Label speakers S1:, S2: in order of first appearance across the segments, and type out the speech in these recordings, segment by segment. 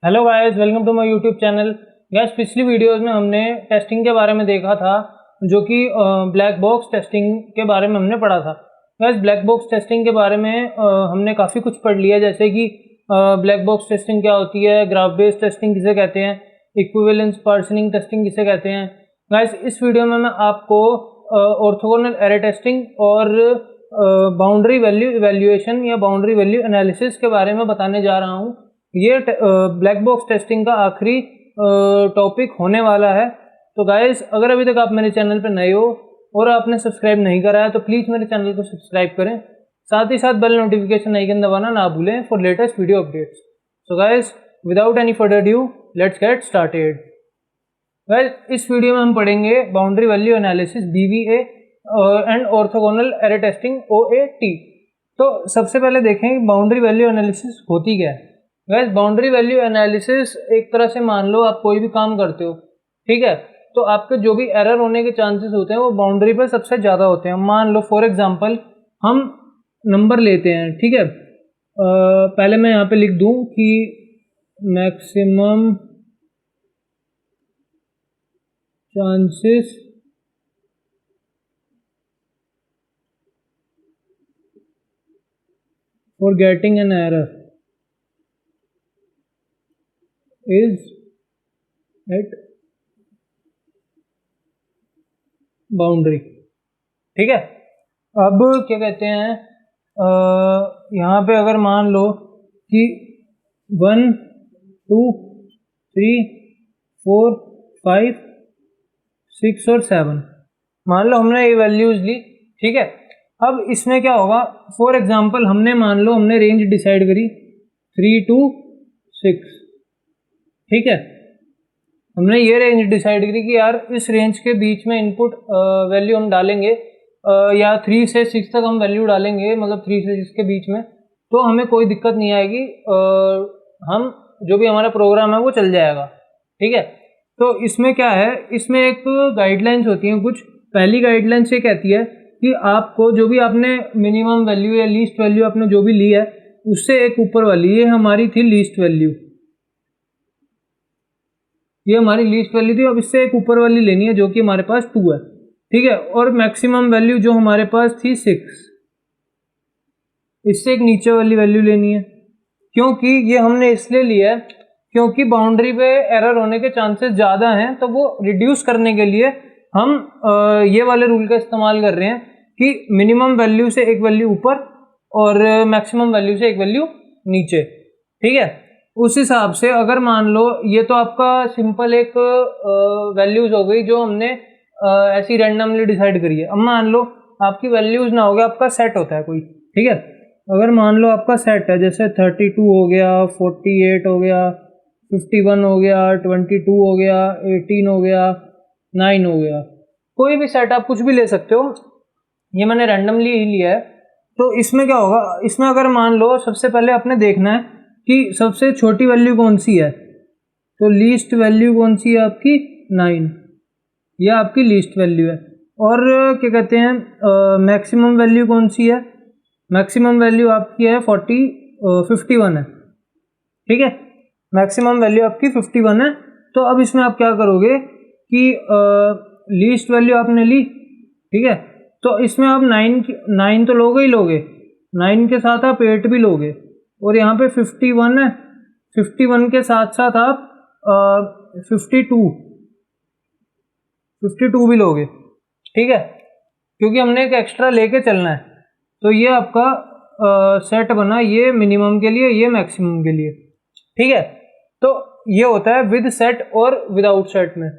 S1: Hello guys, welcome to my YouTube channel. Guys, पिछली videos में हमने टेस्टिंग के बारे में देखा था, जो कि ब्लैक बॉक्स टेस्टिंग के बारे में हमने पढ़ा था। गाइस, ब्लैक बॉक्स टेस्टिंग के बारे में हमने काफ़ी कुछ पढ़ लिया, जैसे कि ब्लैक बॉक्स टेस्टिंग क्या होती है, ग्राफ बेस्ड टेस्टिंग किसे कहते हैं, इक्विवेलेंस पार्सनिंग टेस्टिंग किसे कहते हैं। गाइस, इस वीडियो में मैं आपको ऑर्थोगोनल एरे टेस्टिंग और बाउंड्री वैल्यू इवैल्यूएशन या बाउंड्री वैल्यू एनालिसिस के बारे में बताने जा रहा हूँ। ये ब्लैक बॉक्स टेस्टिंग का आखिरी टॉपिक होने वाला है। तो गाइस, अगर अभी तक आप मेरे चैनल पर नए हो और आपने सब्सक्राइब नहीं करा है तो प्लीज़ मेरे चैनल को सब्सक्राइब करें, साथ ही साथ बेल नोटिफिकेशन आइकन दबाना ना भूलें for latest video updates. So guys, without any further due, let's get started. Guys, इस वीडियो में हम पढ़ेंगे boundary value analysis BVA and orthogonal array testing OAT। तो सबसे पहले देखें बाउंड्री वैल्यू एनालिसिस होती क्या है। गाइस, बाउंड्री वैल्यू एनालिसिस एक तरह से मान लो आप कोई भी काम करते हो, ठीक है, तो आपके जो भी एरर होने के चांसेस होते हैं वो बाउंड्री पर सबसे ज़्यादा होते हैं। मान लो फॉर एग्जांपल हम नंबर लेते हैं, ठीक है। पहले मैं यहाँ पे लिख दूँ कि maximum chances for getting an error is at boundary, ठीक है। अब क्या कहते हैं, यहाँ पे अगर मान लो कि 1 2 3 4 5 6 और 7 मान लो हमने ये वैल्यूज ली, ठीक है। अब इसमें क्या होगा, फॉर एग्जांपल हमने मान लो हमने रेंज डिसाइड करी 3 to 6, ठीक है। हमने ये रेंज डिसाइड करी कि यार इस रेंज के बीच में इनपुट वैल्यू हम डालेंगे, या 3 से 6 तक हम वैल्यू डालेंगे, मतलब 3 से 6 के बीच में, तो हमें कोई दिक्कत नहीं आएगी। हम जो भी हमारा प्रोग्राम है वो चल जाएगा, ठीक है। तो इसमें क्या है, इसमें एक गाइडलाइंस होती हैं कुछ। पहली गाइडलाइंस ये कहती है कि आपको जो भी आपने मिनिमम वैल्यू या लीस्ट वैल्यू आपने जो भी ली है उससे एक ऊपर वाली, ये हमारी थी लीस्ट वैल्यू, ये हमारी लीस्ट वैल्यू थी। अब इससे एक ऊपर वाली लेनी है जो कि हमारे पास 2 है, ठीक है। और मैक्सिमम वैल्यू जो हमारे पास थी 6, इससे एक नीचे वाली वैल्यू लेनी है। क्योंकि ये हमने इसलिए लिया है क्योंकि बाउंड्री पे एरर होने के चांसेस ज़्यादा हैं, तो वो रिड्यूस करने के लिए हम ये वाले रूल का इस्तेमाल कर रहे हैं कि मिनिमम वैल्यू से एक वैल्यू ऊपर और मैक्सिमम वैल्यू से एक वैल्यू नीचे, ठीक है। उस हिसाब से अगर मान लो ये तो आपका सिंपल एक वैल्यूज हो गई जो हमने ऐसी रैंडमली डिसाइड करी है। अब मान लो आपकी वैल्यूज ना हो गया, आपका सेट होता है कोई, ठीक है। अगर मान लो आपका सेट है, जैसे 32 हो गया, 48 हो गया, 51 हो गया, 22 हो गया, 18 हो गया, 9 हो गया, कोई भी सेट आप कुछ भी ले सकते हो, ये मैंने रैंडमली ही लिया है। तो इसमें क्या होगा, इसमें अगर मान लो सबसे पहले आपने देखना है कि सबसे छोटी वैल्यू कौन सी है, तो लीस्ट वैल्यू कौन सी है आपकी 9, यह आपकी लीस्ट वैल्यू है। और क्या कहते हैं, मैक्सिमम वैल्यू कौन सी है, मैक्सिमम वैल्यू आपकी है 51 है, ठीक है। मैक्सिमम वैल्यू आपकी 51 है। तो अब इसमें आप क्या करोगे कि लीस्ट वैल्यू आपने ली, ठीक है, तो इसमें आप 9 तो लोगे ही लोगे, 9 के साथ आप 8 भी लोगे, और यहाँ पे 51 है, 51 के साथ साथ आप 52 भी लोगे, ठीक है, क्योंकि हमने एक एक्स्ट्रा लेके चलना है। तो ये आपका सेट बना, ये मिनिमम के लिए, ये मैक्सिमम के लिए, ठीक है। तो ये होता है विद सेट और विदाउट सेट में।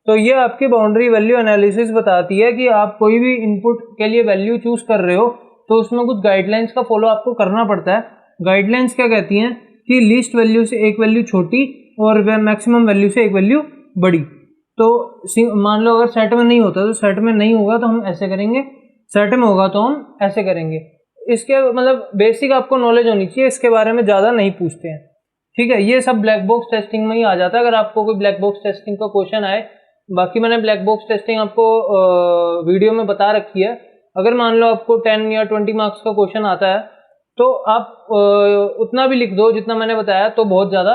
S1: तो ये आपकी बाउंड्री वैल्यू एनालिसिस बताती है कि आप कोई भी इनपुट के लिए वैल्यू चूज कर रहे हो तो उसमें कुछ गाइडलाइंस का फॉलो आपको करना पड़ता है। गाइडलाइंस क्या कहती हैं कि लीस्ट वैल्यू से एक वैल्यू छोटी और मैक्सिमम वैल्यू से एक वैल्यू बड़ी। तो मान लो अगर सेट में नहीं होता तो सेट में नहीं होगा तो हम ऐसे करेंगे, सेट में होगा तो हम ऐसे करेंगे। इसके मतलब बेसिक आपको नॉलेज होनी चाहिए, इसके बारे में ज़्यादा नहीं पूछते हैं, ठीक है। ये सब ब्लैक बॉक्स टेस्टिंग में ही आ जाता है। अगर आपको कोई ब्लैक बॉक्स टेस्टिंग का क्वेश्चन आए, बाकी मैंने ब्लैक बॉक्स टेस्टिंग आपको वीडियो में बता रखी है। अगर मान लो आपको 10 या 20 मार्क्स का क्वेश्चन आता है तो आप उतना भी लिख दो जितना मैंने बताया, तो बहुत ज़्यादा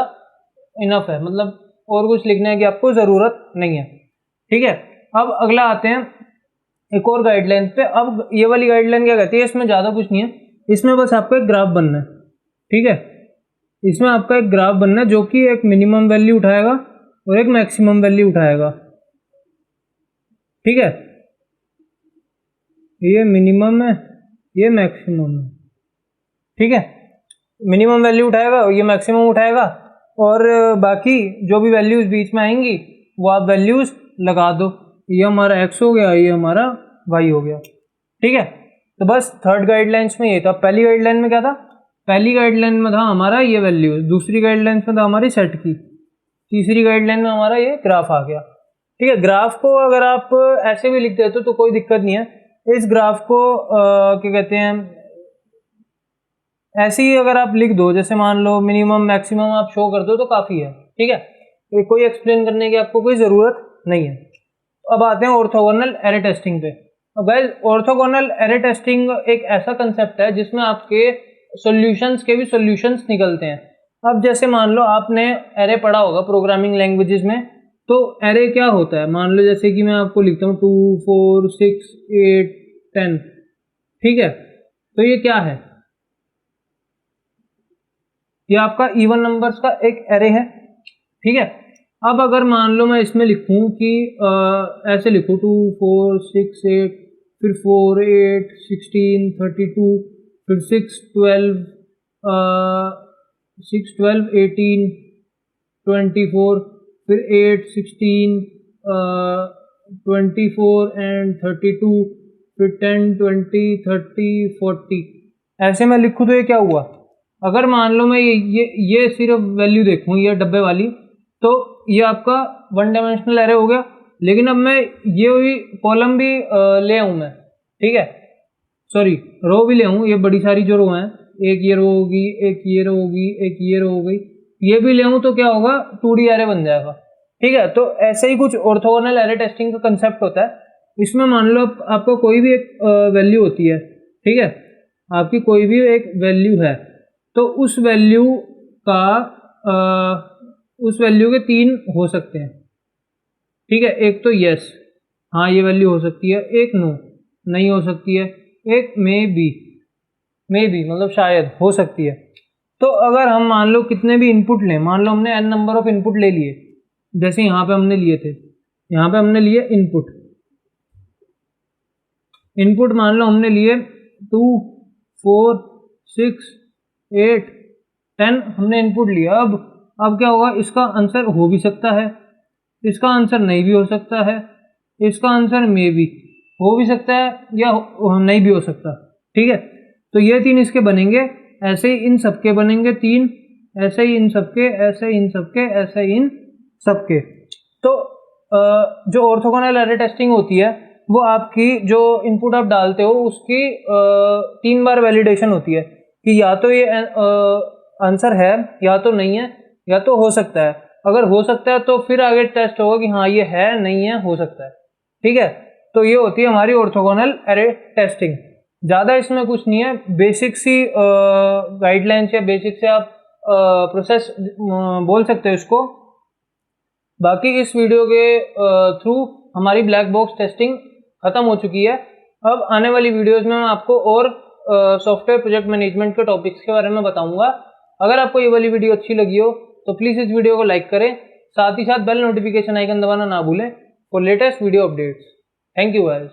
S1: इनफ है, मतलब और कुछ लिखने की आपको ज़रूरत नहीं है। ठीक है, अब अगला आते हैं एक और गाइडलाइन पे। अब ये वाली गाइडलाइन क्या कहती है, इसमें ज़्यादा कुछ नहीं है, इसमें बस आपको एक ग्राफ बनना है। ठीक है, इसमें आपका एक ग्राफ बनना है जो कि एक मिनिमम वैल्यू उठाएगा और एक मैक्सिमम वैल्यू उठाएगा। ठीक है, ये मिनिमम है, ये मैक्सिमम है। ठीक है, मिनिमम वैल्यू उठाएगा और ये मैक्सिमम उठाएगा, और बाकी जो भी वैल्यूज बीच में आएंगी वो आप वैल्यूज लगा दो। ये हमारा x हो गया, ये हमारा y हो गया। ठीक है, तो बस थर्ड गाइडलाइंस में ये था। पहली गाइडलाइन में क्या था, पहली गाइडलाइन में था हमारा ये वैल्यू, दूसरी गाइडलाइन में था हमारी सेट की, तीसरी गाइडलाइन में हमारा ये ग्राफ आ गया। ठीक है, ग्राफ को अगर आप ऐसे भी लिख देते तो कोई दिक्कत नहीं है। इस ग्राफ को क्या कहते हैं, ऐसे ही अगर आप लिख दो, जैसे मान लो मिनिमम मैक्सिमम आप शो कर दो तो काफ़ी है। ठीक है, तो कोई एक्सप्लेन करने की आपको कोई ज़रूरत नहीं है। अब आते हैं ऑर्थोगोनल एरे टेस्टिंग पे। अब गाइस, ऑर्थोगोनल एरे टेस्टिंग एक ऐसा कंसेप्ट है जिसमें आपके सॉल्यूशंस के भी सॉल्यूशंस निकलते हैं। अब जैसे मान लो आपने एरे पढ़ा होगा प्रोग्रामिंग लैंग्वेजेस में, तो एरे क्या होता है, मान लो जैसे कि मैं आपको लिखता हूँ 2 4 6 8 10। ठीक है, तो ये क्या है, ये आपका इवन नंबर्स का एक एरे है। ठीक है, अब अगर मान लो मैं इसमें लिखूं कि ऐसे लिखूं 2 4 6 8, फिर 4 8 16 32, फिर 6 12 18 24, फिर 8 16 24 एंड 32, फिर 10 20 30 40, ऐसे मैं लिखूं तो ये क्या हुआ। अगर मान लो मैं ये सिर्फ वैल्यू देखूं, ये डब्बे वाली, तो ये आपका वन डायमेंशनल एरे हो गया। लेकिन अब मैं ये भी कॉलम भी ले आऊँ मैं, ठीक है, सॉरी रो भी ले आऊँ, ये बड़ी सारी जो रो हैं, एक ये रो होगी, एक ये रो होगी, एक ये रो हो गई, ये भी ले आऊँ तो क्या होगा, 2D एरे बन जाएगा। ठीक है, तो ऐसे ही कुछ ऑर्थोगोनल एरे टेस्टिंग का कंसेप्ट होता है। इसमें मान लो आपको कोई भी एक वैल्यू होती है, ठीक है, आपकी कोई भी एक वैल्यू है, तो उस वैल्यू के 3 हो सकते हैं। ठीक है, एक तो यस, हाँ ये वैल्यू हो सकती है, एक नो नहीं हो सकती है, एक मे बी मतलब शायद हो सकती है। तो अगर हम मान लो कितने भी इनपुट लें, मान लो हमने n नंबर ऑफ इनपुट ले लिए, जैसे यहाँ पे हमने लिए थे, यहाँ पे हमने लिए इनपुट मान लो हमने लिए 2 4 6 8 10 हमने इनपुट लिया। अब क्या होगा, इसका आंसर हो भी सकता है, इसका आंसर नहीं भी हो सकता है, इसका आंसर मे भी हो भी सकता है या नहीं भी हो सकता। ठीक है, तो ये 3 इसके बनेंगे, ऐसे ही इन सबके बनेंगे 3, ऐसे ही इन सबके, ऐसे ही इन सबके, ऐसे ही इन सबके। तो जो ऑर्थोगोनल एरे टेस्टिंग होती है वो आपकी जो इनपुट आप डालते हो उसकी 3 बार वैलिडेशन होती है कि या तो ये आंसर है, या तो नहीं है, या तो हो सकता है। अगर हो सकता है तो फिर आगे टेस्ट होगा कि हाँ ये है, नहीं है, हो सकता है। ठीक है, तो ये होती है हमारी ऑर्थोगोनल एरे टेस्टिंग। ज़्यादा इसमें कुछ नहीं है, बेसिक सी गाइडलाइंस या बेसिक से आप प्रोसेस बोल सकते हो इसको। बाकी इस वीडियो के थ्रू हमारी ब्लैक बॉक्स टेस्टिंग ख़त्म हो चुकी है। अब आने वाली वीडियोस में मैं आपको और सॉफ्टवेयर प्रोजेक्ट मैनेजमेंट के टॉपिक्स के बारे में बताऊंगा। अगर आपको ये वाली वीडियो अच्छी लगी हो तो प्लीज़ इस वीडियो को लाइक करें, साथ ही साथ बेल नोटिफिकेशन आइकन दबाना ना भूलें for latest video updates. Thank you guys.